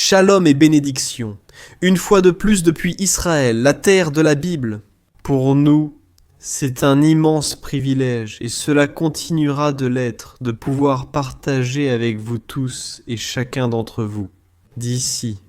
Shalom et bénédiction, une fois de plus depuis Israël, la terre de la Bible. Pour nous, c'est un immense privilège et cela continuera de l'être, de pouvoir partager avec vous tous et chacun d'entre vous, d'ici,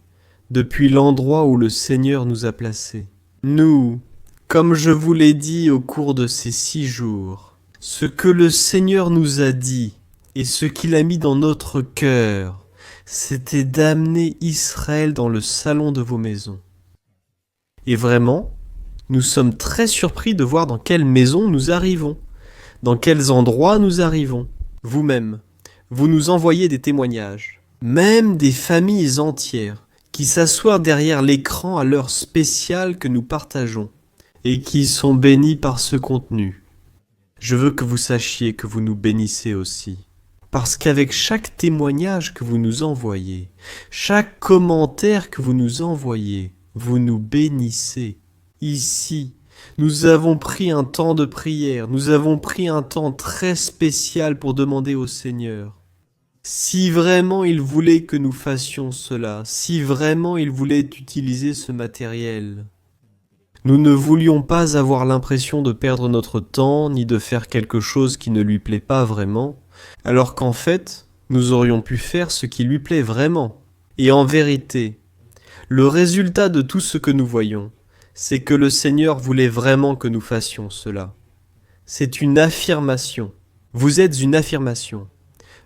depuis l'endroit où le Seigneur nous a placés. Nous, comme je vous l'ai dit au cours de ces 6 jours, ce que le Seigneur nous a dit et ce qu'il a mis dans notre cœur, c'était d'amener Israël dans le salon de vos maisons. Et vraiment, nous sommes très surpris de voir dans quelles maisons nous arrivons, dans quels endroits nous arrivons. Vous-même, vous nous envoyez des témoignages, même des familles entières qui s'assoient derrière l'écran à l'heure spéciale que nous partageons et qui sont bénis par ce contenu. Je veux que vous sachiez que vous nous bénissez aussi. Parce qu'avec chaque témoignage que vous nous envoyez, chaque commentaire que vous nous envoyez, vous nous bénissez. Ici, nous avons pris un temps de prière, nous avons pris un temps très spécial pour demander au Seigneur. Si vraiment il voulait que nous fassions cela, si vraiment il voulait utiliser ce matériel, nous ne voulions pas avoir l'impression de perdre notre temps, ni de faire quelque chose qui ne lui plaît pas vraiment, alors qu'en fait, nous aurions pu faire ce qui lui plaît vraiment. Et en vérité, le résultat de tout ce que nous voyons, c'est que le Seigneur voulait vraiment que nous fassions cela. C'est une affirmation. Vous êtes une affirmation.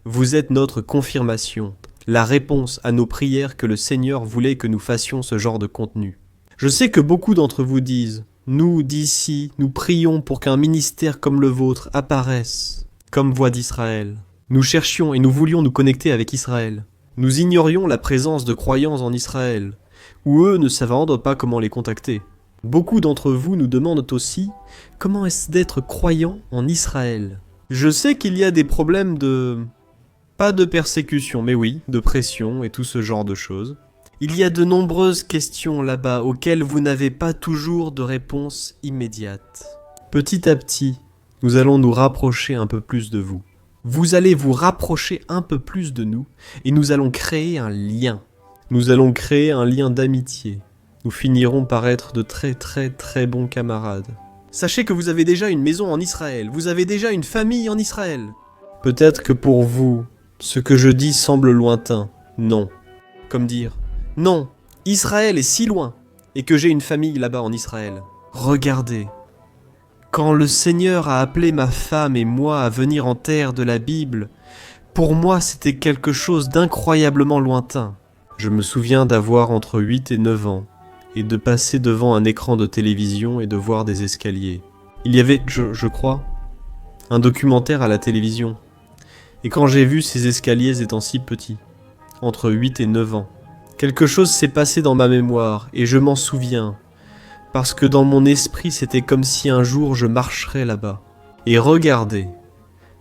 Vous êtes notre confirmation, la réponse à nos prières que le Seigneur voulait que nous fassions ce genre de contenu. Je sais que beaucoup d'entre vous disent, nous d'ici, nous prions pour qu'un ministère comme le vôtre apparaisse. Comme Voix d'Israël. Nous cherchions et nous voulions nous connecter avec Israël. Nous ignorions la présence de croyants en Israël, ou eux ne savent pas comment les contacter. Beaucoup d'entre vous nous demandent aussi comment est-ce d'être croyant en Israël. Je sais qu'il y a des problèmes pas de persécution, mais oui, de pression et tout ce genre de choses. Il y a de nombreuses questions là-bas auxquelles vous n'avez pas toujours de réponse immédiate. Petit à petit, nous allons nous rapprocher un peu plus de vous. Vous allez vous rapprocher un peu plus de nous et nous allons créer un lien. Nous allons créer un lien d'amitié. Nous finirons par être de très très très bons camarades. Sachez que vous avez déjà une maison en Israël. Vous avez déjà une famille en Israël. Peut-être que pour vous, ce que je dis semble lointain. Non. Comme dire, non, Israël est si loin et que j'ai une famille là-bas en Israël. Regardez. Quand le Seigneur a appelé ma femme et moi à venir en terre de la Bible, pour moi c'était quelque chose d'incroyablement lointain. Je me souviens d'avoir entre 8 et 9 ans, et de passer devant un écran de télévision et de voir des escaliers. Il y avait, je crois, un documentaire à la télévision. Et quand j'ai vu ces escaliers étant si petits, entre 8 et 9 ans, quelque chose s'est passé dans ma mémoire, et je m'en souviens. Parce que dans mon esprit, c'était comme si un jour je marcherais là-bas. Et regardez,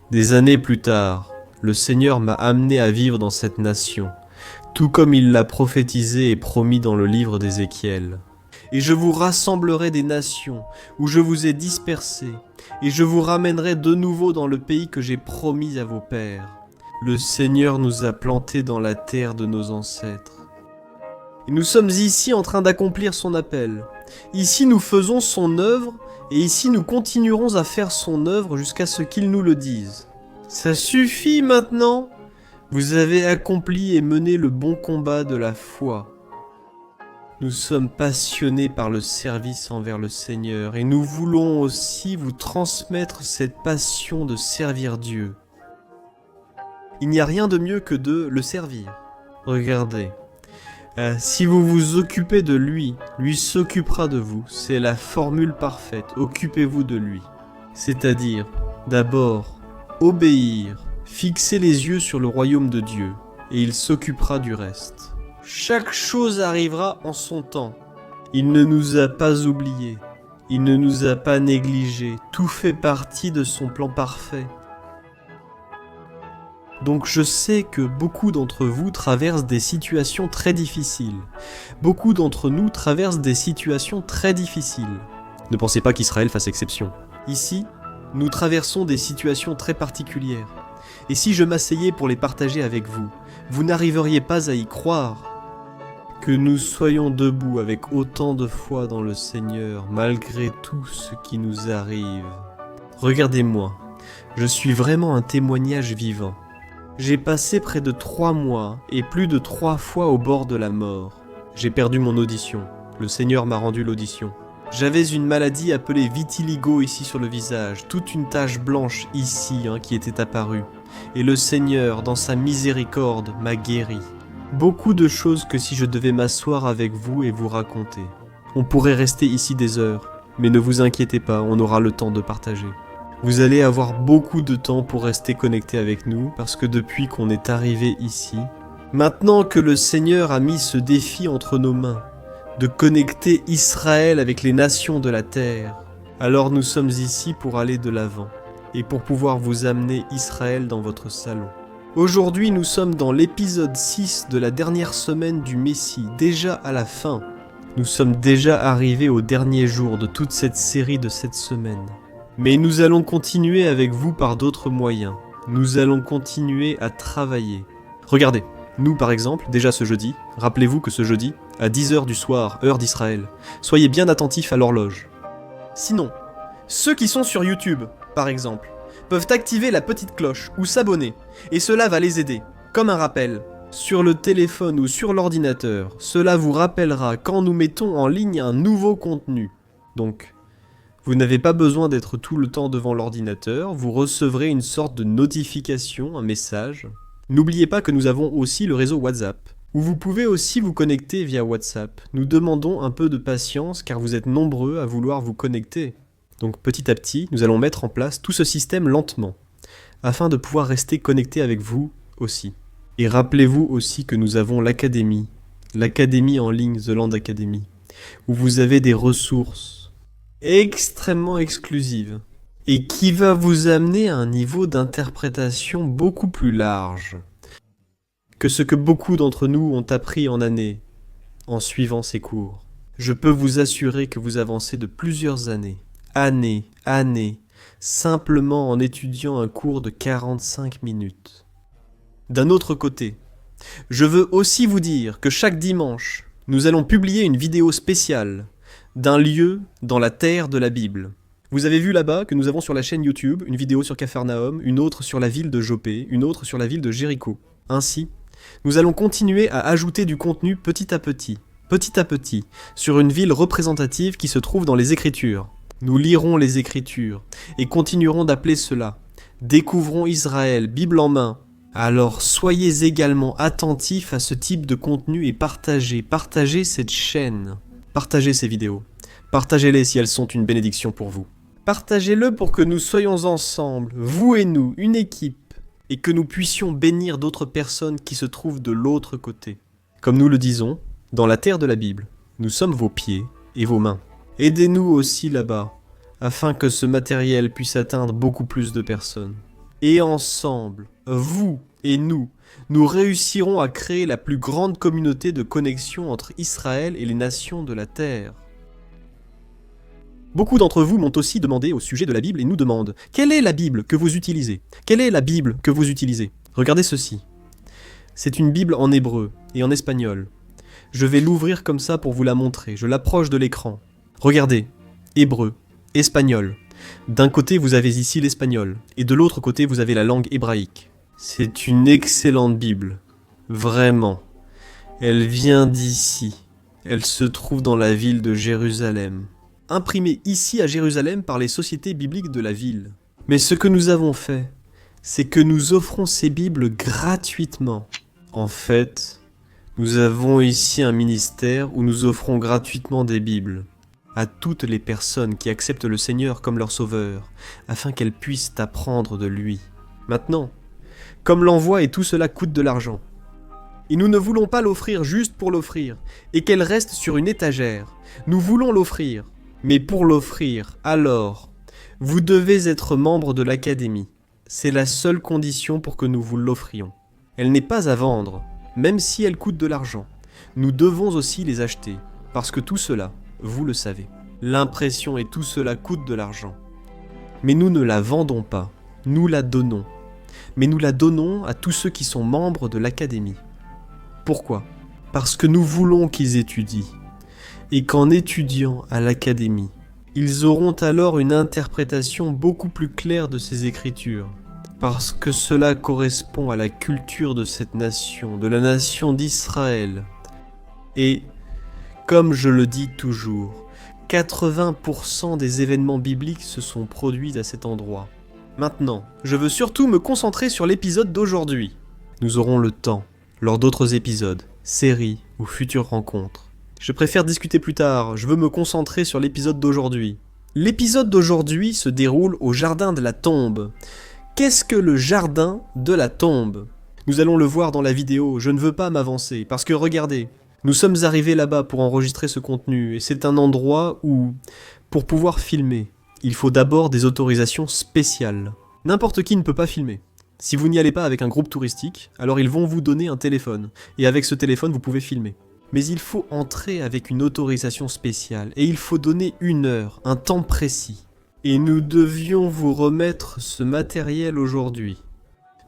des années plus tard, le Seigneur m'a amené à vivre dans cette nation, tout comme il l'a prophétisé et promis dans le livre d'Ézéchiel. Et je vous rassemblerai des nations où je vous ai dispersés, et je vous ramènerai de nouveau dans le pays que j'ai promis à vos pères. Le Seigneur nous a plantés dans la terre de nos ancêtres. Et nous sommes ici en train d'accomplir son appel. Ici nous faisons son œuvre, et ici nous continuerons à faire son œuvre jusqu'à ce qu'il nous le dise. Ça suffit maintenant. Vous avez accompli et mené le bon combat de la foi. Nous sommes passionnés par le service envers le Seigneur, et nous voulons aussi vous transmettre cette passion de servir Dieu. Il n'y a rien de mieux que de le servir. Regardez. Si vous vous occupez de lui, lui s'occupera de vous. C'est la formule parfaite. Occupez-vous de lui. C'est-à-dire, d'abord, obéir, fixer les yeux sur le royaume de Dieu, et il s'occupera du reste. Chaque chose arrivera en son temps. Il ne nous a pas oubliés. Il ne nous a pas négligés. Tout fait partie de son plan parfait. Donc je sais que beaucoup d'entre vous traversent des situations très difficiles. Beaucoup d'entre nous traversent des situations très difficiles. Ne pensez pas qu'Israël fasse exception. Ici, nous traversons des situations très particulières. Et si je m'asseyais pour les partager avec vous, vous n'arriveriez pas à y croire. Que nous soyons debout avec autant de foi dans le Seigneur, malgré tout ce qui nous arrive. Regardez-moi, je suis vraiment un témoignage vivant. J'ai passé près de 3 mois et plus de 3 fois au bord de la mort. J'ai perdu mon audition. Le Seigneur m'a rendu l'audition. J'avais une maladie appelée vitiligo ici sur le visage, toute une tache blanche ici qui était apparue. Et le Seigneur, dans sa miséricorde, m'a guéri. Beaucoup de choses que si je devais m'asseoir avec vous et vous raconter. On pourrait rester ici des heures, mais ne vous inquiétez pas, on aura le temps de partager. Vous allez avoir beaucoup de temps pour rester connecté avec nous, parce que depuis qu'on est arrivé ici, maintenant que le Seigneur a mis ce défi entre nos mains, de connecter Israël avec les nations de la terre, alors nous sommes ici pour aller de l'avant, et pour pouvoir vous amener Israël dans votre salon. Aujourd'hui, nous sommes dans l'épisode 6 de la dernière semaine du Messie, déjà à la fin. Nous sommes déjà arrivés au dernier jour de toute cette série de cette semaine. Mais nous allons continuer avec vous par d'autres moyens. Nous allons continuer à travailler. Regardez, nous par exemple, déjà ce jeudi, rappelez-vous que ce jeudi, à 10h du soir, heure d'Israël, soyez bien attentifs à l'horloge. Sinon, ceux qui sont sur YouTube, par exemple, peuvent activer la petite cloche ou s'abonner, et cela va les aider, comme un rappel. Sur le téléphone ou sur l'ordinateur, cela vous rappellera quand nous mettons en ligne un nouveau contenu. Donc, vous n'avez pas besoin d'être tout le temps devant l'ordinateur, vous recevrez une sorte de notification, un message. N'oubliez pas que nous avons aussi le réseau WhatsApp, où vous pouvez aussi vous connecter via WhatsApp. Nous demandons un peu de patience car vous êtes nombreux à vouloir vous connecter. Donc petit à petit, nous allons mettre en place tout ce système lentement, afin de pouvoir rester connecté avec vous aussi. Et rappelez-vous aussi que nous avons l'académie en ligne, The Land Academy, où vous avez des ressources extrêmement exclusives, et qui va vous amener à un niveau d'interprétation beaucoup plus large que ce que beaucoup d'entre nous ont appris en années, en suivant ces cours. Je peux vous assurer que vous avancez de plusieurs années, simplement en étudiant un cours de 45 minutes. D'un autre côté, je veux aussi vous dire que chaque dimanche, nous allons publier une vidéo spéciale d'un lieu dans la terre de la Bible. Vous avez vu là-bas que nous avons sur la chaîne YouTube une vidéo sur Capharnaüm, une autre sur la ville de Jopé, une autre sur la ville de Jéricho. Ainsi, nous allons continuer à ajouter du contenu petit à petit, sur une ville représentative qui se trouve dans les Écritures. Nous lirons les Écritures et continuerons d'appeler cela « Découvrons Israël, Bible en main ». Alors soyez également attentifs à ce type de contenu et partagez cette chaîne. Partagez ces vidéos. Partagez-les si elles sont une bénédiction pour vous. Partagez-le pour que nous soyons ensemble, vous et nous, une équipe, et que nous puissions bénir d'autres personnes qui se trouvent de l'autre côté. Comme nous le disons, dans la terre de la Bible, nous sommes vos pieds et vos mains. Aidez-nous aussi là-bas, afin que ce matériel puisse atteindre beaucoup plus de personnes. Et ensemble, vous et nous réussirons à créer la plus grande communauté de connexion entre Israël et les nations de la terre. Beaucoup d'entre vous m'ont aussi demandé au sujet de la Bible et nous demandent « Quelle est la Bible que vous utilisez ? Quelle est la Bible que vous utilisez ?» Regardez ceci. C'est une Bible en hébreu et en espagnol. Je vais l'ouvrir comme ça pour vous la montrer. Je l'approche de l'écran. Regardez, hébreu, espagnol. D'un côté, vous avez ici l'espagnol, et de l'autre côté, vous avez la langue hébraïque. C'est une excellente Bible. Vraiment. Elle vient d'ici. Elle se trouve dans la ville de Jérusalem. Imprimée ici à Jérusalem par les sociétés bibliques de la ville. Mais ce que nous avons fait, c'est que nous offrons ces Bibles gratuitement. En fait, nous avons ici un ministère où nous offrons gratuitement des Bibles à toutes les personnes qui acceptent le Seigneur comme leur sauveur, afin qu'elles puissent apprendre de lui. Maintenant, comme l'envoi et tout cela coûte de l'argent, et nous ne voulons pas l'offrir juste pour l'offrir, et qu'elle reste sur une étagère, nous voulons l'offrir, mais pour l'offrir, alors, vous devez être membre de l'académie. C'est la seule condition pour que nous vous l'offrions. Elle n'est pas à vendre, même si elle coûte de l'argent. Nous devons aussi les acheter, parce que tout cela, vous le savez, l'impression et tout cela coûte de l'argent. Mais nous ne la vendons pas, nous la donnons. Mais nous la donnons à tous ceux qui sont membres de l'académie. Pourquoi ? parce que nous voulons qu'ils étudient, et qu'en étudiant à l'académie, ils auront alors une interprétation beaucoup plus claire de ces écritures, parce que cela correspond à la culture de cette nation, de la nation d'Israël. Et, comme je le dis toujours, 80% des événements bibliques se sont produits à cet endroit. Maintenant, je veux surtout me concentrer sur l'épisode d'aujourd'hui. Nous aurons le temps, lors d'autres épisodes, séries ou futures rencontres. Je préfère discuter plus tard, je veux me concentrer sur l'épisode d'aujourd'hui. L'épisode d'aujourd'hui se déroule au jardin de la tombe. Qu'est-ce que le jardin de la tombe ? Nous allons le voir dans la vidéo, je ne veux pas m'avancer, parce que regardez, nous sommes arrivés là-bas pour enregistrer ce contenu, et c'est un endroit où, pour pouvoir filmer, il faut d'abord des autorisations spéciales. N'importe qui ne peut pas filmer. Si vous n'y allez pas avec un groupe touristique, alors ils vont vous donner un téléphone, et avec ce téléphone vous pouvez filmer. Mais il faut entrer avec une autorisation spéciale, et il faut donner 1 heure, un temps précis. Et nous devions vous remettre ce matériel aujourd'hui.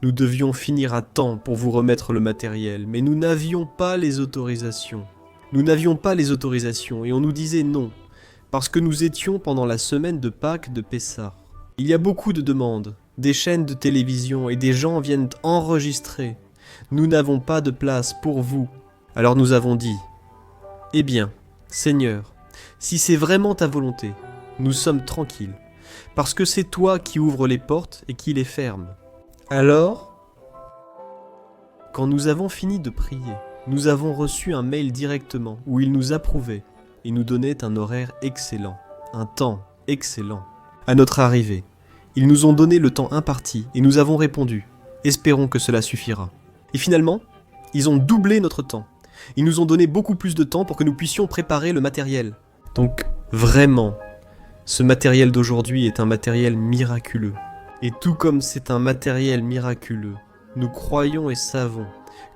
Nous devions finir à temps pour vous remettre le matériel, mais nous n'avions pas les autorisations. Nous n'avions pas les autorisations, et on nous disait non, parce que nous étions pendant la semaine de Pâques de Pessah. Il y a beaucoup de demandes, des chaînes de télévision, et des gens viennent enregistrer. Nous n'avons pas de place pour vous. Alors nous avons dit, « Eh bien, Seigneur, si c'est vraiment ta volonté, nous sommes tranquilles, parce que c'est toi qui ouvres les portes et qui les fermes. » Alors, quand nous avons fini de prier, nous avons reçu un mail directement où ils nous approuvaient et nous donnaient un horaire excellent, un temps excellent. À notre arrivée, ils nous ont donné le temps imparti et nous avons répondu « Espérons que cela suffira ». Et finalement, ils ont doublé notre temps. Ils nous ont donné beaucoup plus de temps pour que nous puissions préparer le matériel. Donc, vraiment, ce matériel d'aujourd'hui est un matériel miraculeux. Et tout comme c'est un matériel miraculeux, nous croyons et savons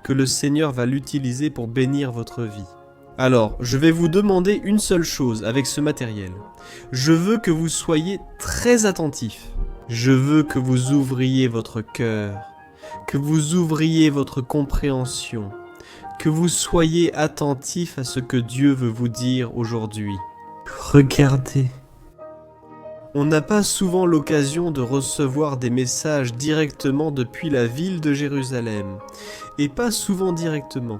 que le Seigneur va l'utiliser pour bénir votre vie. Alors, je vais vous demander une seule chose avec ce matériel. Je veux que vous soyez très attentifs. Je veux que vous ouvriez votre cœur, que vous ouvriez votre compréhension, que vous soyez attentifs à ce que Dieu veut vous dire aujourd'hui. Regardez. On n'a pas souvent l'occasion de recevoir des messages directement depuis la ville de Jérusalem, et pas souvent directement,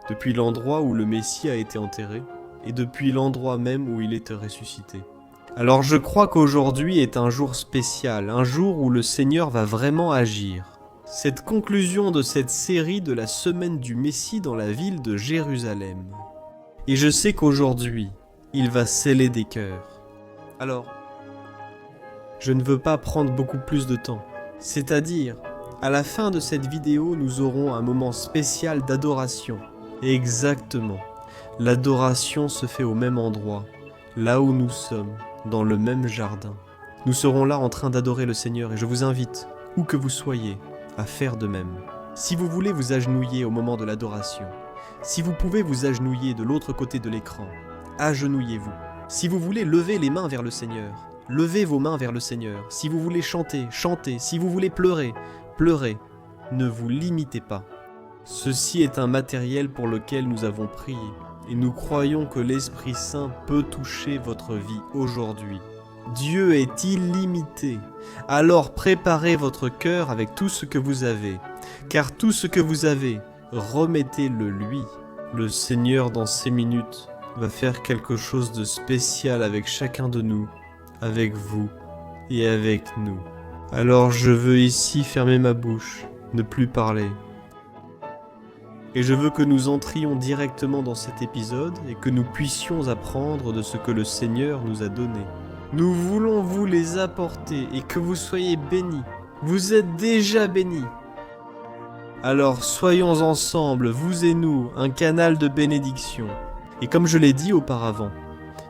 depuis l'endroit où le Messie a été enterré, et depuis l'endroit même où il est ressuscité. Alors je crois qu'aujourd'hui est un jour spécial, un jour où le Seigneur va vraiment agir. Cette conclusion de cette série de la semaine du Messie dans la ville de Jérusalem. Et je sais qu'aujourd'hui, il va sceller des cœurs. Alors, je ne veux pas prendre beaucoup plus de temps. C'est-à-dire, à la fin de cette vidéo, nous aurons un moment spécial d'adoration. Exactement. L'adoration se fait au même endroit, là où nous sommes, dans le même jardin. Nous serons là en train d'adorer le Seigneur et je vous invite, où que vous soyez, à faire de même. Si vous voulez vous agenouiller au moment de l'adoration, si vous pouvez vous agenouiller de l'autre côté de l'écran, agenouillez-vous. Si vous voulez lever les mains vers le Seigneur, levez vos mains vers le Seigneur. Si vous voulez chanter, chantez. Si vous voulez pleurer, pleurez. Ne vous limitez pas. Ceci est un matériel pour lequel nous avons prié, et nous croyons que l'Esprit Saint peut toucher votre vie aujourd'hui. Dieu est illimité. Alors préparez votre cœur avec tout ce que vous avez, car tout ce que vous avez, remettez-le lui. Le Seigneur, dans ces minutes, va faire quelque chose de spécial avec chacun de nous, avec vous et avec nous. Alors je veux ici fermer ma bouche, ne plus parler. Et je veux que nous entrions directement dans cet épisode et que nous puissions apprendre de ce que le Seigneur nous a donné. Nous voulons vous les apporter et que vous soyez bénis. Vous êtes déjà bénis. Alors soyons ensemble, vous et nous, un canal de bénédiction. Et comme je l'ai dit auparavant,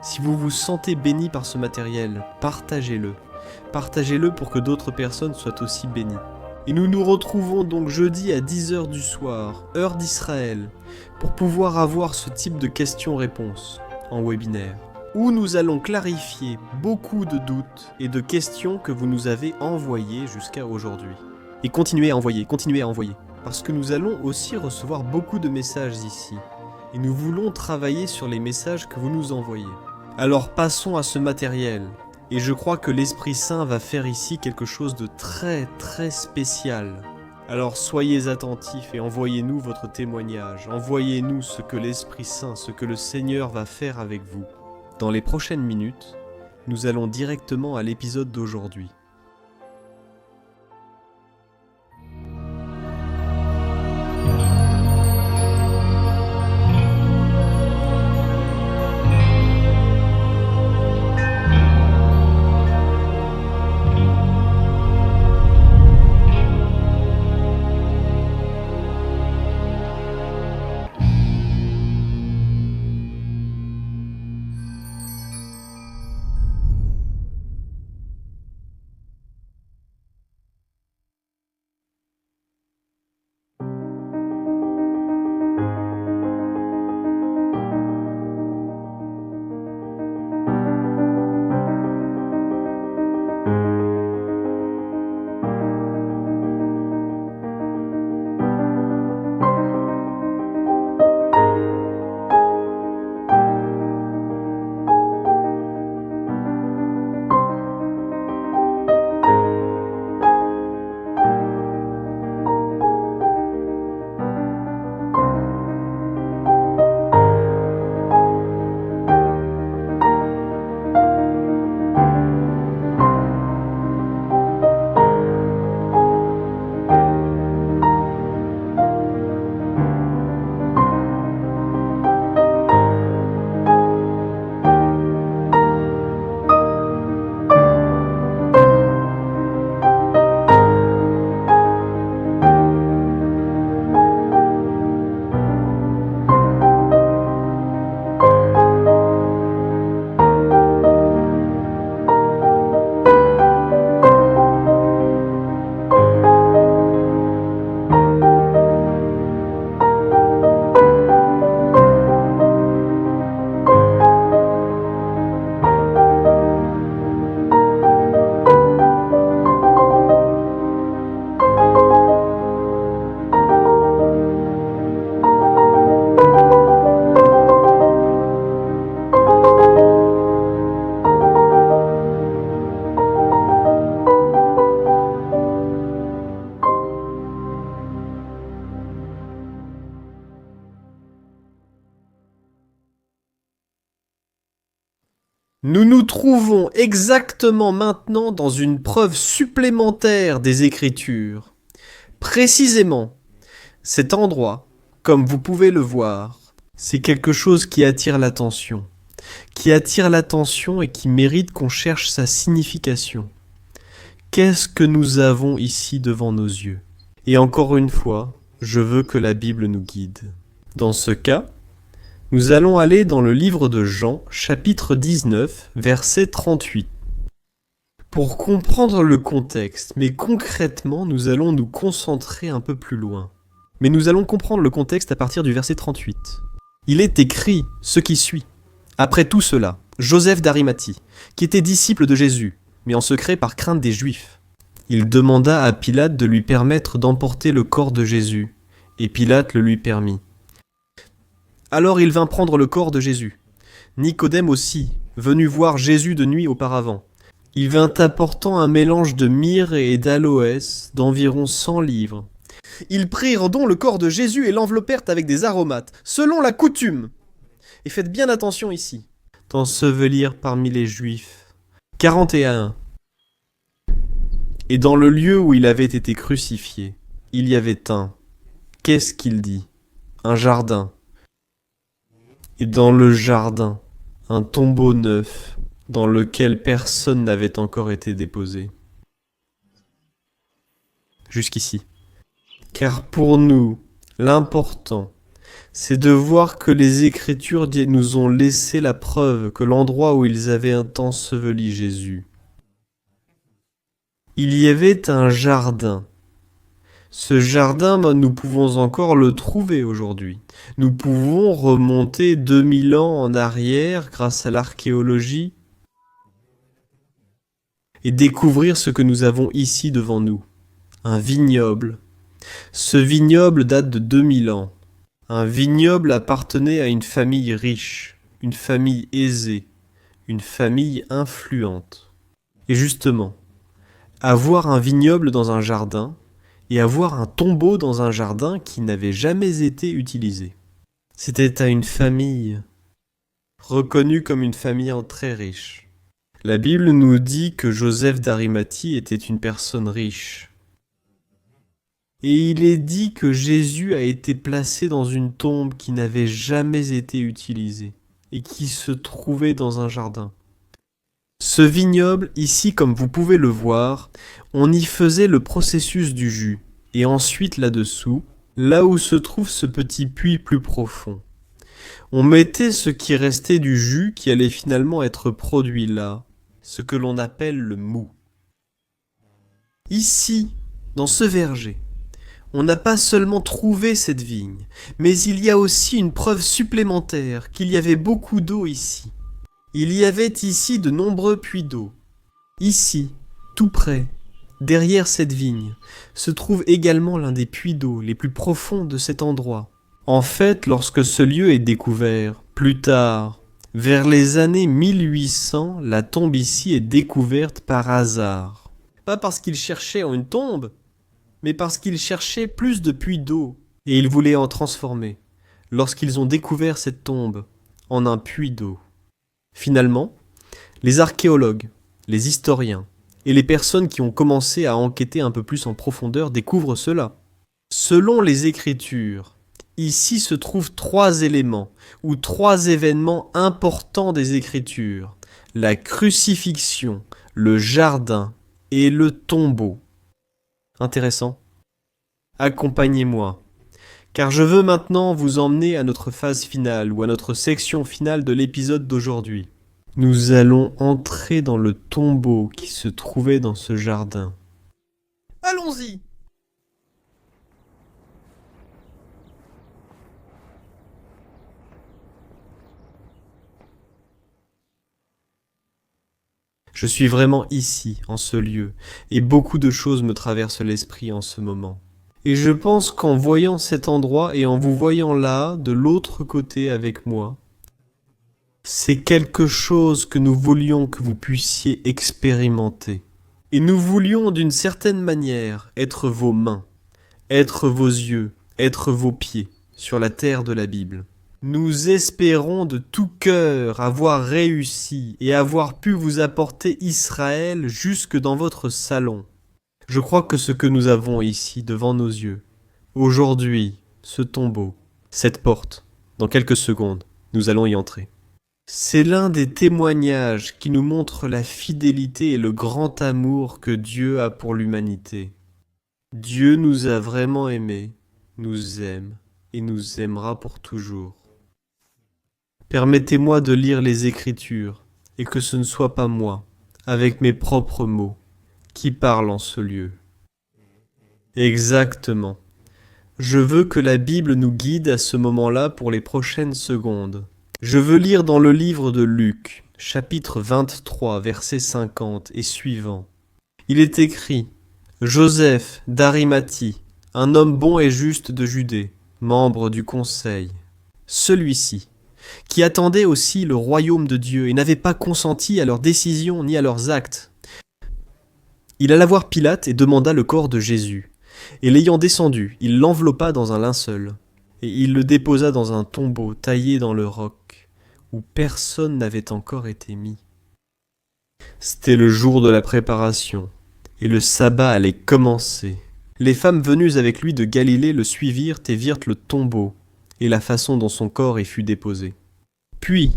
si vous vous sentez bénis par ce matériel, partagez-le. Partagez-le pour que d'autres personnes soient aussi bénies. Et nous nous retrouvons donc jeudi à 10h du soir, heure d'Israël, pour pouvoir avoir ce type de questions-réponses en webinaire, où nous allons clarifier beaucoup de doutes et de questions que vous nous avez envoyées jusqu'à aujourd'hui. Et continuez à envoyer, parce que nous allons aussi recevoir beaucoup de messages ici. et nous voulons travailler sur les messages que vous nous envoyez. Alors passons à ce matériel, et je crois que l'Esprit Saint va faire ici quelque chose de très très spécial. Alors soyez attentifs et envoyez-nous votre témoignage, envoyez-nous ce que l'Esprit Saint, ce que le Seigneur va faire avec vous. Dans les prochaines minutes, nous allons directement à l'épisode d'aujourd'hui. Nous nous trouvons exactement maintenant dans une preuve supplémentaire des Écritures. Précisément, cet endroit, comme vous pouvez le voir, c'est quelque chose qui attire l'attention. Et qui mérite qu'on cherche sa signification. Qu'est-ce que nous avons ici devant nos yeux? Et encore une fois, je veux que la Bible nous guide. Dans ce cas, nous allons aller dans le livre de Jean, chapitre 19, verset 38. Pour comprendre le contexte, mais concrètement, nous allons nous concentrer un peu plus loin. Mais nous allons comprendre le contexte à partir du verset 38. Il est écrit ce qui suit. Après tout cela, Joseph d'Arimathie, qui était disciple de Jésus, mais en secret par crainte des Juifs, il demanda à Pilate de lui permettre d'emporter le corps de Jésus, et Pilate le lui permit. Alors il vint prendre le corps de Jésus. Nicodème aussi, venu voir Jésus de nuit auparavant. Il vint apportant un mélange de myrrhe et d'aloès d'environ 100 livres. Ils prirent donc le corps de Jésus et l'enveloppèrent avec des aromates, selon la coutume. Et faites bien attention ici, d'ensevelir parmi les Juifs. 41. Et dans le lieu où il avait été crucifié, il y avait un. Qu'est-ce qu'il dit? Un jardin. Et dans le jardin, un tombeau neuf, dans lequel personne n'avait encore été déposé. Jusqu'ici. Car pour nous, l'important, c'est de voir que les Écritures nous ont laissé la preuve que l'endroit où ils avaient enseveli Jésus, il y avait un jardin. Ce jardin, nous pouvons encore le trouver aujourd'hui. Nous pouvons remonter 2000 ans en arrière grâce à l'archéologie et découvrir ce que nous avons ici devant nous. Un vignoble. Ce vignoble date de 2000 ans. Un vignoble appartenait à une famille riche, une famille aisée, une famille influente. Et justement, avoir un vignoble dans un jardin et avoir un tombeau dans un jardin qui n'avait jamais été utilisé. C'était à une famille reconnue comme une famille très riche. La Bible nous dit que Joseph d'Arimathie était une personne riche. Et il est dit que Jésus a été placé dans une tombe qui n'avait jamais été utilisée et qui se trouvait dans un jardin. Ce vignoble, ici comme vous pouvez le voir, on y faisait le processus du jus. Et ensuite là-dessous, là où se trouve ce petit puits plus profond, on mettait ce qui restait du jus qui allait finalement être produit là, ce que l'on appelle le mou. Ici, dans ce verger, on n'a pas seulement trouvé cette vigne, mais il y a aussi une preuve supplémentaire qu'il y avait beaucoup d'eau ici. Il y avait ici de nombreux puits d'eau. Ici, tout près, derrière cette vigne, se trouve également l'un des puits d'eau les plus profonds de cet endroit. En fait, lorsque ce lieu est découvert, plus tard, vers les années 1800, la tombe ici est découverte par hasard. Pas parce qu'ils cherchaient en une tombe, mais parce qu'ils cherchaient plus de puits d'eau, et ils voulaient en transformer, lorsqu'ils ont découvert cette tombe, en un puits d'eau. Finalement, les archéologues, les historiens, et les personnes qui ont commencé à enquêter un peu plus en profondeur découvrent cela. Selon les Écritures, ici se trouvent 3 éléments, ou 3 événements importants des Écritures: la crucifixion, le jardin et le tombeau. Intéressant. Accompagnez-moi, car je veux maintenant vous emmener à notre phase finale, ou à notre section finale de l'épisode d'aujourd'hui. Nous allons entrer dans le tombeau qui se trouvait dans ce jardin. Allons-y! Je suis vraiment ici, en ce lieu, et beaucoup de choses me traversent l'esprit en ce moment. Et je pense qu'en voyant cet endroit et en vous voyant là, de l'autre côté avec moi, c'est quelque chose que nous voulions que vous puissiez expérimenter. Et nous voulions d'une certaine manière être vos mains, être vos yeux, être vos pieds sur la terre de la Bible. Nous espérons de tout cœur avoir réussi et avoir pu vous apporter Israël jusque dans votre salon. Je crois que ce que nous avons ici devant nos yeux, aujourd'hui, ce tombeau, cette porte, dans quelques secondes, nous allons y entrer. C'est l'un des témoignages qui nous montre la fidélité et le grand amour que Dieu a pour l'humanité. Dieu nous a vraiment aimés, nous aime et nous aimera pour toujours. Permettez-moi de lire les Écritures et que ce ne soit pas moi, avec mes propres mots, qui parle en ce lieu. Exactement. Je veux que la Bible nous guide à ce moment-là pour les prochaines secondes. Je veux lire dans le livre de Luc, chapitre 23, verset 50 et suivant. Il est écrit: Joseph d'Arimathie, un homme bon et juste de Judée, membre du conseil. Celui-ci, qui attendait aussi le royaume de Dieu et n'avait pas consenti à leurs décisions ni à leurs actes. Il alla voir Pilate et demanda le corps de Jésus. Et l'ayant descendu, il l'enveloppa dans un linceul, et il le déposa dans un tombeau taillé dans le roc, où personne n'avait encore été mis. C'était le jour de la préparation, et le sabbat allait commencer. Les femmes venues avec lui de Galilée le suivirent et virent le tombeau, et la façon dont son corps y fut déposé. Puis,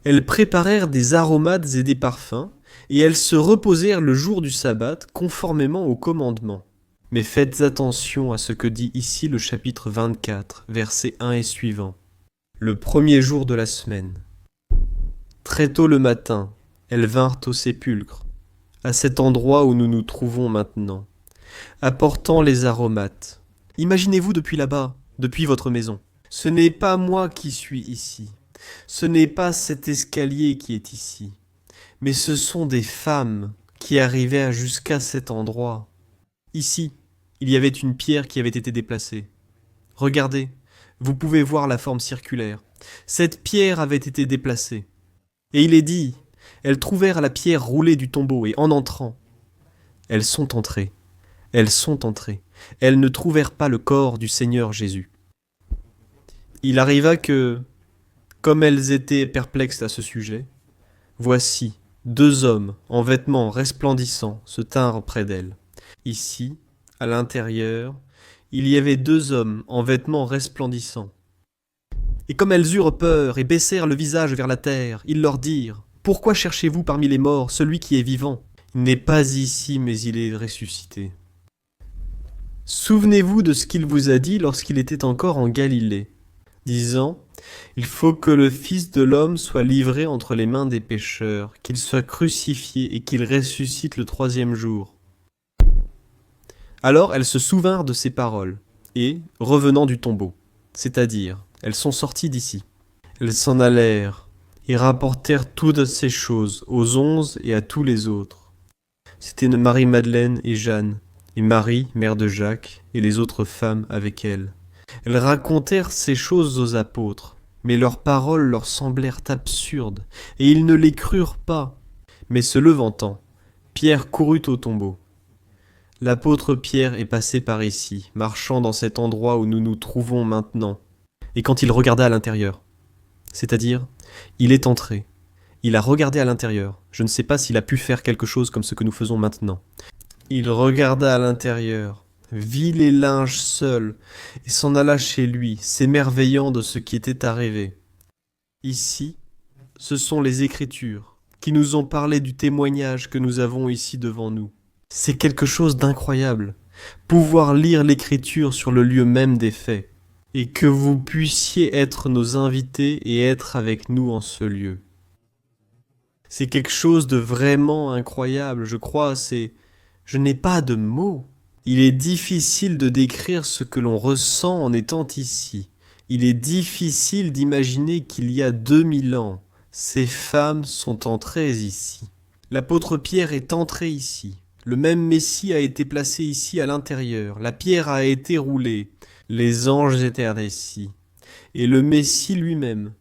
elles préparèrent des aromates et des parfums, et elles se reposèrent le jour du sabbat, conformément au commandement. Mais faites attention à ce que dit ici le chapitre 24, versets 1 et suivants. Le premier jour de la semaine. Très tôt le matin, elles vinrent au sépulcre, à cet endroit où nous nous trouvons maintenant, apportant les aromates. Imaginez-vous depuis là-bas, depuis votre maison. Ce n'est pas moi qui suis ici. Ce n'est pas cet escalier qui est ici. Mais ce sont des femmes qui arrivaient jusqu'à cet endroit. Ici, il y avait une pierre qui avait été déplacée. Regardez, vous pouvez voir la forme circulaire. Cette pierre avait été déplacée. Et il est dit, elles trouvèrent la pierre roulée du tombeau, et en entrant, elles sont entrées. Elles sont entrées. Elles ne trouvèrent pas le corps du Seigneur Jésus. Il arriva que, comme elles étaient perplexes à ce sujet, voici, 2 hommes en vêtements resplendissants se tinrent près d'elles. Ici, à l'intérieur, il y avait 2 hommes en vêtements resplendissants. Et comme elles eurent peur et baissèrent le visage vers la terre, ils leur dirent : « Pourquoi cherchez-vous parmi les morts celui qui est vivant ? Il n'est pas ici, mais il est ressuscité. Souvenez-vous de ce qu'il vous a dit lorsqu'il était encore en Galilée, disant : Il faut que le Fils de l'homme soit livré entre les mains des pécheurs, qu'il soit crucifié et qu'il ressuscite le 3e jour. Alors elles se souvinrent de ces paroles, et, revenant du tombeau, c'est-à-dire, elles sont sorties d'ici. Elles s'en allèrent, et rapportèrent toutes ces choses aux 11 et à tous les autres. C'étaient Marie-Madeleine et Jeanne, et Marie, mère de Jacques, et les autres femmes avec elles. Elles racontèrent ces choses aux apôtres, mais leurs paroles leur semblèrent absurdes, et ils ne les crurent pas. Mais se levantant, Pierre courut au tombeau. L'apôtre Pierre est passé par ici, marchant dans cet endroit où nous nous trouvons maintenant. Et quand il regarda à l'intérieur, c'est-à-dire, il est entré, il a regardé à l'intérieur. Je ne sais pas s'il a pu faire quelque chose comme ce que nous faisons maintenant. Il regarda à l'intérieur, vit les linges seuls, et s'en alla chez lui, s'émerveillant de ce qui était arrivé. Ici, ce sont les Écritures qui nous ont parlé du témoignage que nous avons ici devant nous. C'est quelque chose d'incroyable, pouvoir lire l'Écriture sur le lieu même des faits, et que vous puissiez être nos invités et être avec nous en ce lieu. C'est quelque chose de vraiment incroyable, je crois, Je n'ai pas de mots. Il est difficile de décrire ce que l'on ressent en étant ici. Il est difficile d'imaginer qu'il y a 2000 ans, ces femmes sont entrées ici. L'apôtre Pierre est entré ici. Le même Messie a été placé ici à l'intérieur. La pierre a été roulée. Les anges étaient ici. Et le Messie lui-même,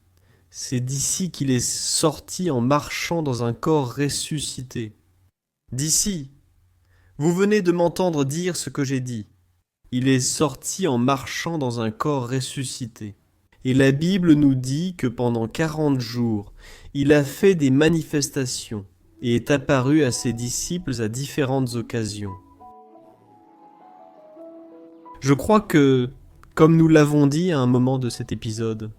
c'est d'ici qu'il est sorti en marchant dans un corps ressuscité. D'ici, vous venez de m'entendre dire ce que j'ai dit. Il est sorti en marchant dans un corps ressuscité. Et la Bible nous dit que pendant 40 jours, il a fait des manifestations et est apparu à ses disciples à différentes occasions. Je crois que, comme nous l'avons dit à un moment de cet épisode,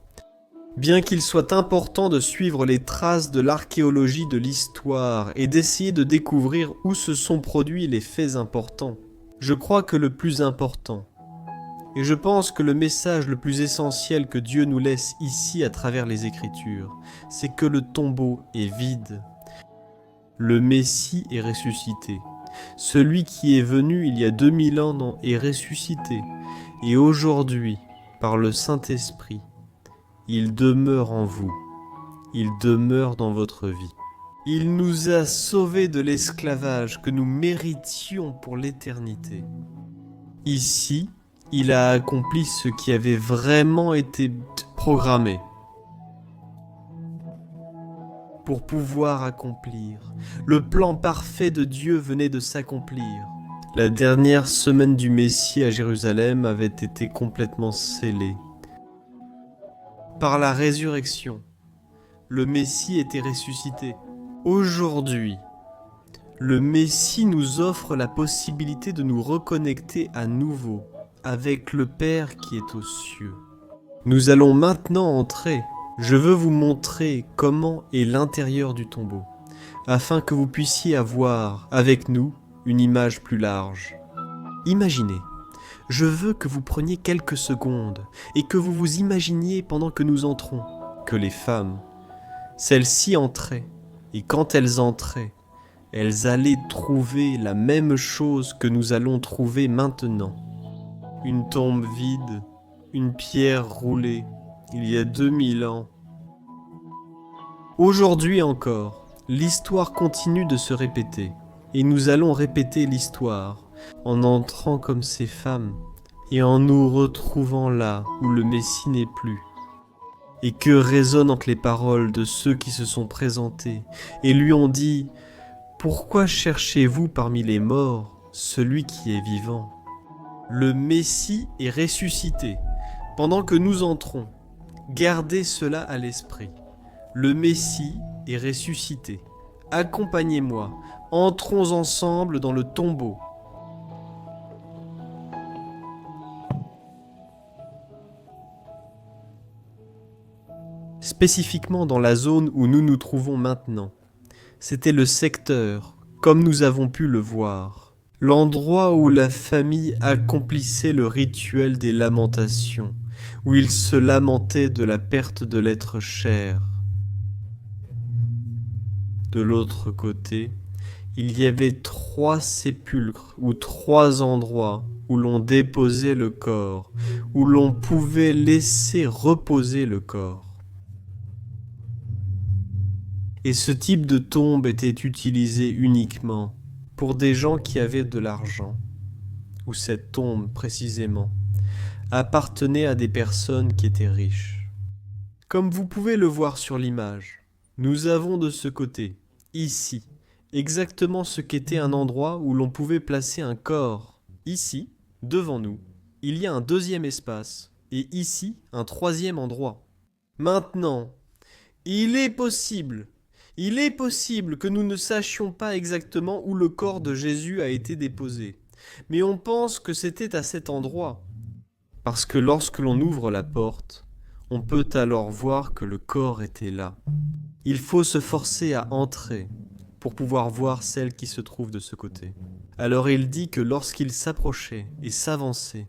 bien qu'il soit important de suivre les traces de l'archéologie de l'histoire et d'essayer de découvrir où se sont produits les faits importants, je crois que le plus important, et je pense que le message le plus essentiel que Dieu nous laisse ici à travers les Écritures, c'est que le tombeau est vide. Le Messie est ressuscité. Celui qui est venu il y a 2000 ans est ressuscité. Et aujourd'hui, par le Saint-Esprit, il demeure en vous. Il demeure dans votre vie. Il nous a sauvés de l'esclavage que nous méritions pour l'éternité. Ici, il a accompli ce qui avait vraiment été programmé pour pouvoir accomplir. Le plan parfait de Dieu venait de s'accomplir. La dernière semaine du Messie à Jérusalem avait été complètement scellée. Par la résurrection, le Messie était ressuscité. Aujourd'hui, le Messie nous offre la possibilité de nous reconnecter à nouveau avec le Père qui est aux cieux. Nous allons maintenant entrer. Je veux vous montrer comment est l'intérieur du tombeau, afin que vous puissiez avoir avec nous une image plus large. Imaginez, je veux que vous preniez quelques secondes et que vous vous imaginiez pendant que nous entrons, que les femmes, celles-ci entraient, et quand elles entraient, elles allaient trouver la même chose que nous allons trouver maintenant. Une tombe vide, une pierre roulée, il y a 2000 ans. Aujourd'hui encore, l'histoire continue de se répéter, et nous allons répéter l'histoire en entrant comme ces femmes et en nous retrouvant là où le Messie n'est plus. Et que résonnent entre les paroles de ceux qui se sont présentés et lui ont dit « Pourquoi cherchez-vous parmi les morts celui qui est vivant ?» Le Messie est ressuscité. Pendant que nous entrons, gardez cela à l'esprit. Le Messie est ressuscité. Accompagnez-moi, entrons ensemble dans le tombeau. Spécifiquement dans la zone où nous nous trouvons maintenant. C'était le secteur, comme nous avons pu le voir. L'endroit où la famille accomplissait le rituel des lamentations, où ils se lamentaient de la perte de l'être cher. De l'autre côté, il y avait 3 sépulcres ou 3 endroits où l'on déposait le corps, où l'on pouvait laisser reposer le corps. Et ce type de tombe était utilisé uniquement pour des gens qui avaient de l'argent, ou cette tombe précisément appartenait à des personnes qui étaient riches. Comme vous pouvez le voir sur l'image, nous avons de ce côté, ici, exactement ce qu'était un endroit où l'on pouvait placer un corps. Ici, devant nous, il y a un deuxième espace, et ici, un troisième endroit. Maintenant, il est possible que nous ne sachions pas exactement où le corps de Jésus a été déposé, mais on pense que c'était à cet endroit. Parce que lorsque l'on ouvre la porte, on peut alors voir que le corps était là. Il faut se forcer à entrer pour pouvoir voir celle qui se trouve de ce côté. Alors il dit que lorsqu'il s'approchait et s'avançait,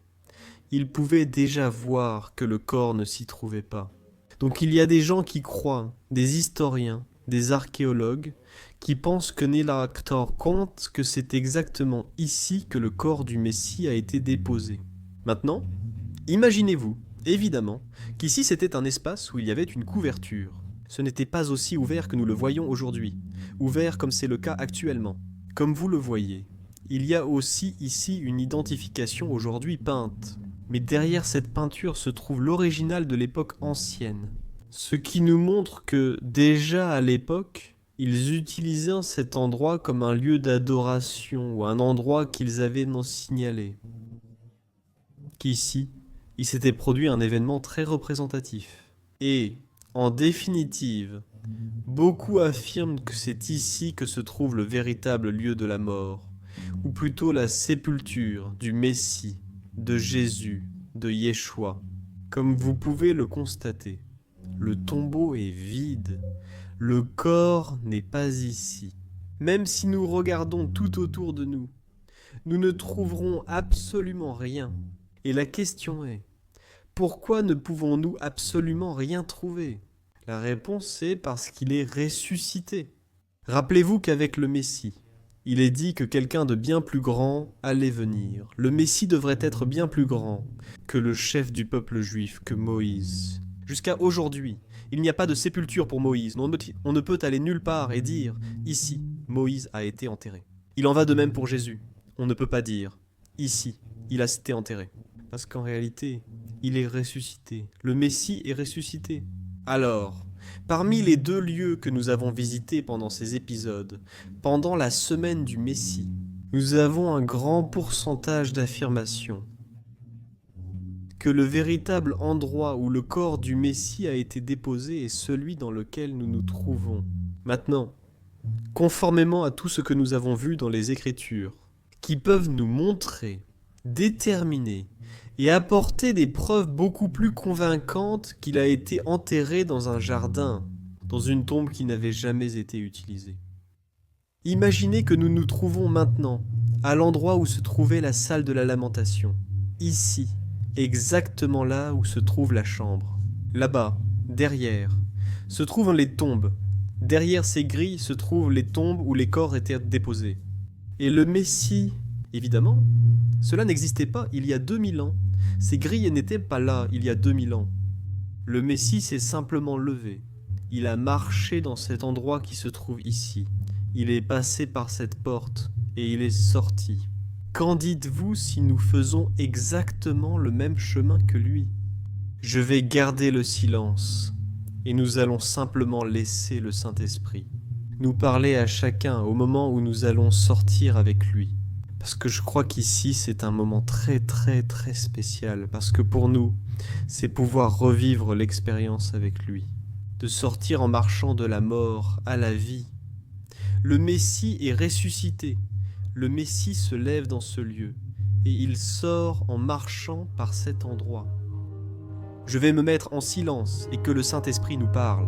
il pouvait déjà voir que le corps ne s'y trouvait pas. Donc il y a des gens qui croient, des historiens, des archéologues, qui pensent que Neil Arctor compte que c'est exactement ici que le corps du Messie a été déposé. Maintenant, imaginez-vous, évidemment, qu'ici c'était un espace où il y avait une couverture. Ce n'était pas aussi ouvert que nous le voyons aujourd'hui, ouvert comme c'est le cas actuellement. Comme vous le voyez, il y a aussi ici une identification aujourd'hui peinte. Mais derrière cette peinture se trouve l'original de l'époque ancienne. Ce qui nous montre que, déjà à l'époque, ils utilisaient cet endroit comme un lieu d'adoration ou un endroit qu'ils avaient non signalé. Qu'ici, il s'était produit un événement très représentatif. Et, en définitive, beaucoup affirment que c'est ici que se trouve le véritable lieu de la mort, ou plutôt la sépulture du Messie, de Jésus, de Yeshua. Comme vous pouvez le constater, le tombeau est vide, le corps n'est pas ici. Même si nous regardons tout autour de nous, nous ne trouverons absolument rien. Et la question est, pourquoi ne pouvons-nous absolument rien trouver ? La réponse est parce qu'il est ressuscité. Rappelez-vous qu'avec le Messie, il est dit que quelqu'un de bien plus grand allait venir. Le Messie devrait être bien plus grand que le chef du peuple juif, que Moïse. Jusqu'à aujourd'hui, il n'y a pas de sépulture pour Moïse. On ne peut aller nulle part et dire « Ici, Moïse a été enterré ». Il en va de même pour Jésus. On ne peut pas dire « Ici, il a été enterré ». Parce qu'en réalité, il est ressuscité. Le Messie est ressuscité. Alors, parmi les 2 lieux que nous avons visités pendant ces épisodes, pendant la semaine du Messie, nous avons un grand pourcentage d'affirmations que le véritable endroit où le corps du Messie a été déposé est celui dans lequel nous nous trouvons. Maintenant, conformément à tout ce que nous avons vu dans les Écritures, qui peuvent nous montrer, déterminer et apporter des preuves beaucoup plus convaincantes qu'il a été enterré dans un jardin, dans une tombe qui n'avait jamais été utilisée. Imaginez que nous nous trouvons maintenant à l'endroit où se trouvait la salle de la lamentation, ici, exactement là où se trouve la chambre. Là-bas, derrière, se trouvent les tombes. Derrière ces grilles se trouvent les tombes où les corps étaient déposés. Et le Messie, évidemment, cela n'existait pas il y a 2000 ans. Ces grilles n'étaient pas là il y a 2000 ans. Le Messie s'est simplement levé. Il a marché dans cet endroit qui se trouve ici. Il est passé par cette porte et il est sorti. Qu'en dites-vous si nous faisons exactement le même chemin que lui? Je vais garder le silence, et nous allons simplement laisser le Saint-Esprit nous parler à chacun au moment où nous allons sortir avec lui. Parce que je crois qu'ici c'est un moment très très très spécial, parce que pour nous, c'est pouvoir revivre l'expérience avec lui, de sortir en marchant de la mort à la vie. Le Messie est ressuscité, le Messie se lève dans ce lieu, et il sort en marchant par cet endroit. Je vais me mettre en silence et que le Saint-Esprit nous parle.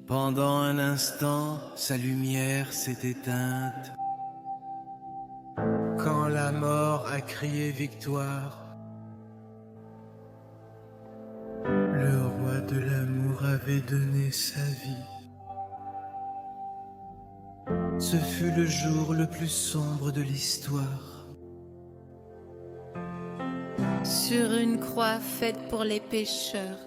Pendant un instant, sa lumière s'est éteinte. Quand la mort a crié victoire, le roi de l'amour avait donné sa vie. Ce fut le jour le plus sombre de l'histoire. Sur une croix faite pour les pécheurs,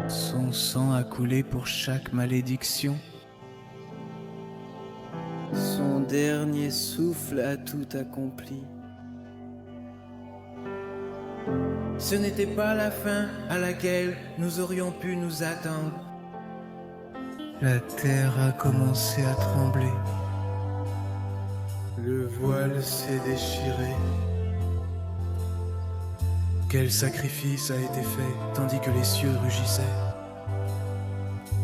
son sang a coulé pour chaque malédiction. Son dernier souffle a tout accompli. Ce n'était pas la fin à laquelle nous aurions pu nous attendre. La terre a commencé à trembler. Le voile s'est déchiré. Quel sacrifice a été fait tandis que les cieux rugissaient.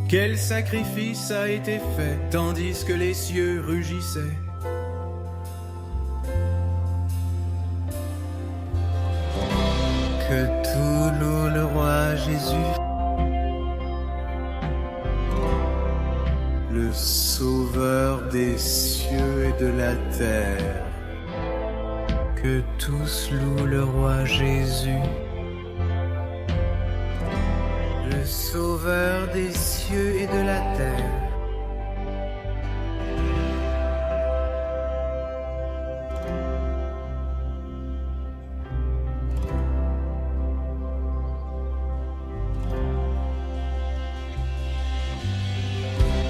Quel sacrifice a été fait tandis que les cieux rugissaient. Que tout loue le roi Jésus, le sauveur des cieux et de la terre. Que tous louent le roi Jésus, le sauveur des cieux et de la terre.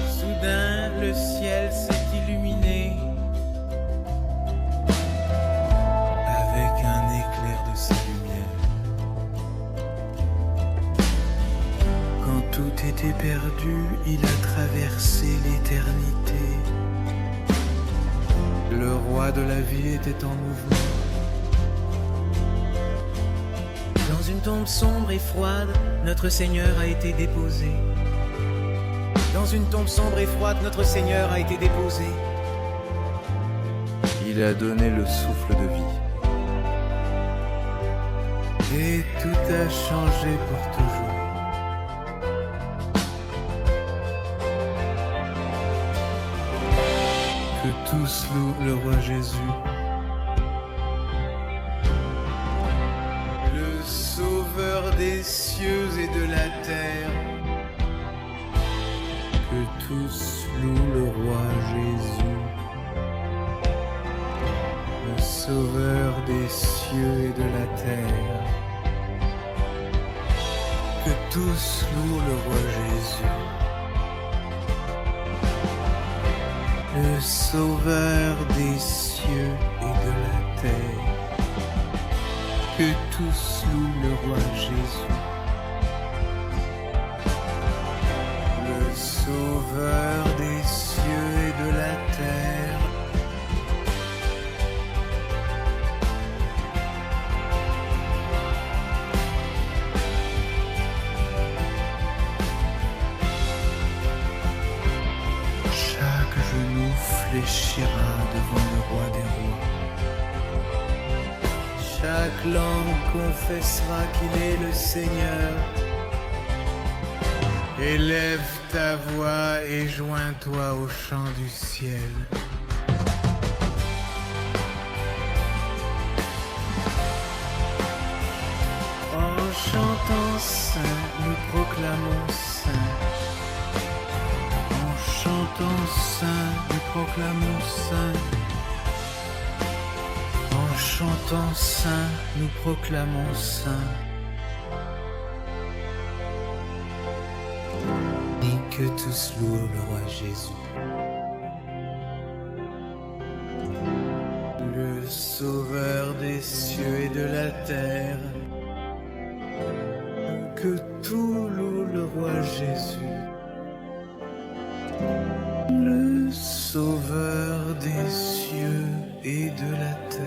Soudain, le ciel s'est illuminé avec un éclair de sa lumière. Quand tout était perdu, il a traversé l'éternité. Le roi de la vie était en mouvement. Dans une tombe sombre et froide, notre Seigneur a été déposé. Dans une tombe sombre et froide, notre Seigneur a été déposé. Il a donné le souffle de vie. Et tout a changé pour toujours. Que tous louent le roi Jésus, le sauveur des cieux et de la terre. Que tous louent le roi Jésus, le sauveur des cieux et de la terre. Que tous louent le roi Jésus, le sauveur des cieux et de la terre. Que tous louent le roi Jésus, le sauveur des cieux et de la terre. Chaque genou fléchira devant le roi des rois. Chaque langue confessera qu'il est le Seigneur. Élève ta voix et joins-toi au chant du ciel. En chantant saint, nous proclamons saint. En chantant saint, nous proclamons saint. En chantant saint, nous proclamons saint. Et que tous louent le roi Jésus. Le sauveur des cieux et de la terre. Que tout loue le roi Jésus. Le sauveur des cieux et de la terre.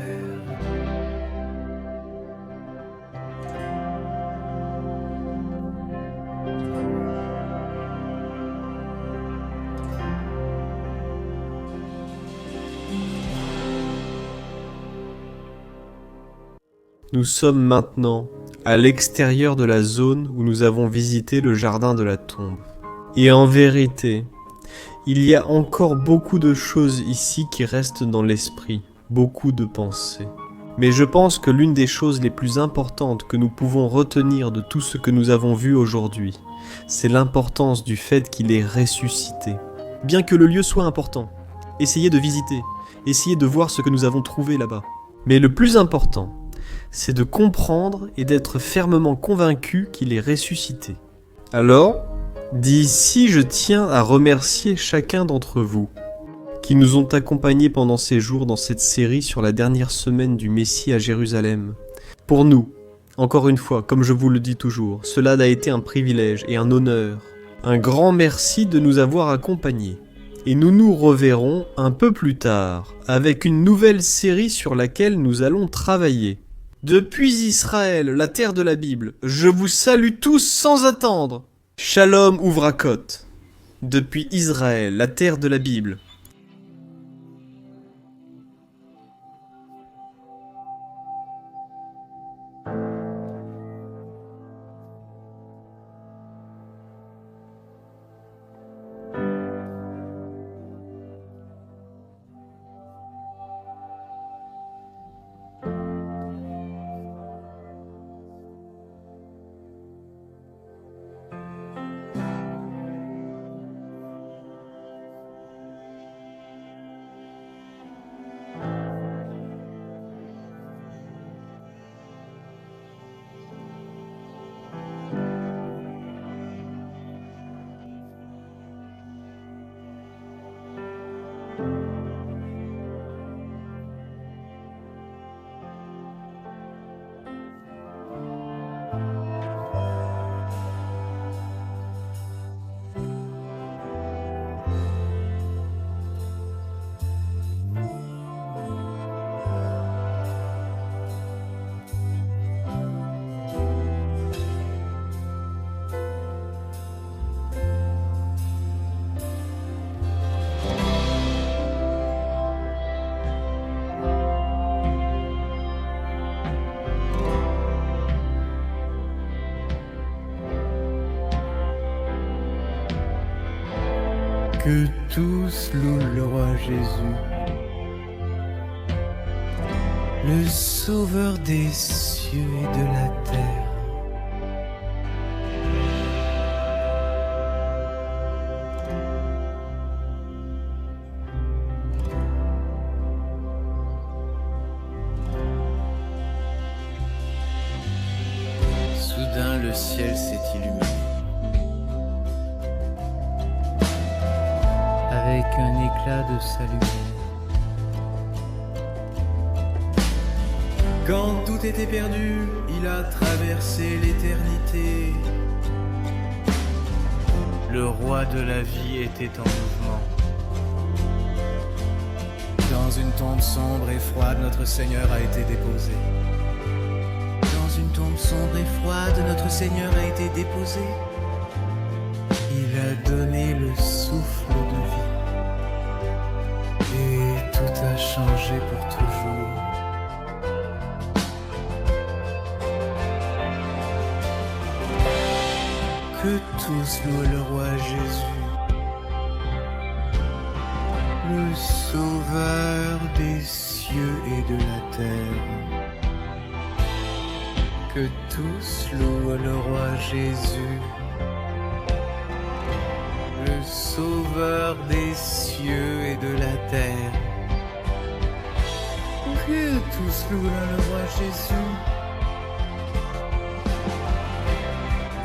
Nous sommes maintenant à l'extérieur de la zone où nous avons visité le jardin de la tombe. Et en vérité, il y a encore beaucoup de choses ici qui restent dans l'esprit, beaucoup de pensées. Mais je pense que l'une des choses les plus importantes que nous pouvons retenir de tout ce que nous avons vu aujourd'hui, c'est l'importance du fait qu'il est ressuscité. Bien que le lieu soit important, essayez de visiter, essayez de voir ce que nous avons trouvé là-bas. Mais le plus important, c'est de comprendre et d'être fermement convaincu qu'il est ressuscité. Alors, d'ici, je tiens à remercier chacun d'entre vous qui nous ont accompagnés pendant ces jours dans cette série sur la dernière semaine du Messie à Jérusalem. Pour nous, encore une fois, comme je vous le dis toujours, cela a été un privilège et un honneur. Un grand merci de nous avoir accompagnés. Et nous nous reverrons un peu plus tard avec une nouvelle série sur laquelle nous allons travailler. Depuis Israël, la terre de la Bible, je vous salue tous sans attendre. Shalom Ouvrakot. Depuis Israël, la terre de la Bible. Que tous louent le roi Jésus, le sauveur des cieux et de la terre. Soudain le ciel s'est illuminé. Avec un éclat de sa lumière. Quand tout était perdu, il a traversé l'éternité. Le roi de la vie était en mouvement. Dans une tombe sombre et froide, notre Seigneur a été déposé. Dans une tombe sombre et froide, notre Seigneur a été déposé. Il a donné le souffle de vie. Et tout a changé pour toujours. Que tous louent le roi Jésus, le sauveur des cieux et de la terre. Que tous louent le roi Jésus, le sauveur des cieux et de la terre. Que tous louent le roi Jésus,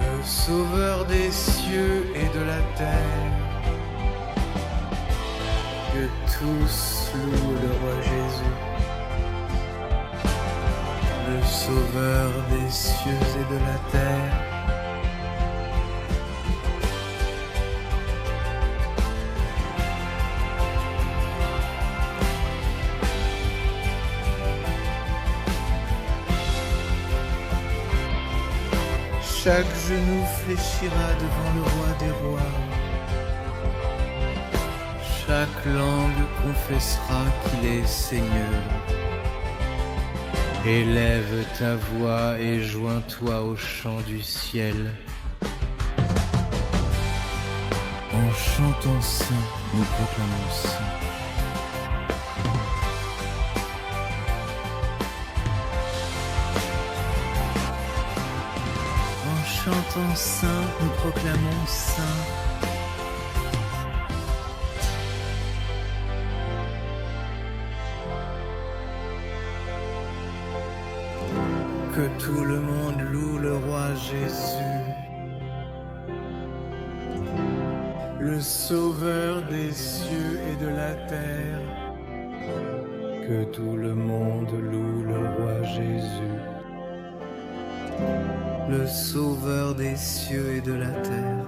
le sauveur des cieux et de la terre. Que tous louent le roi Jésus, le sauveur des cieux et de la terre. Chaque genou fléchira devant le roi des rois. Chaque langue confessera qu'il est Seigneur. Élève ta voix et joins-toi au chant du ciel. En chantant saint, nous proclamons saint. En chantant saint, nous proclamons saint. Que tout le monde loue le roi Jésus, le sauveur des cieux et de la terre. Que tout le monde loue le roi Jésus, le sauveur des cieux et de la terre.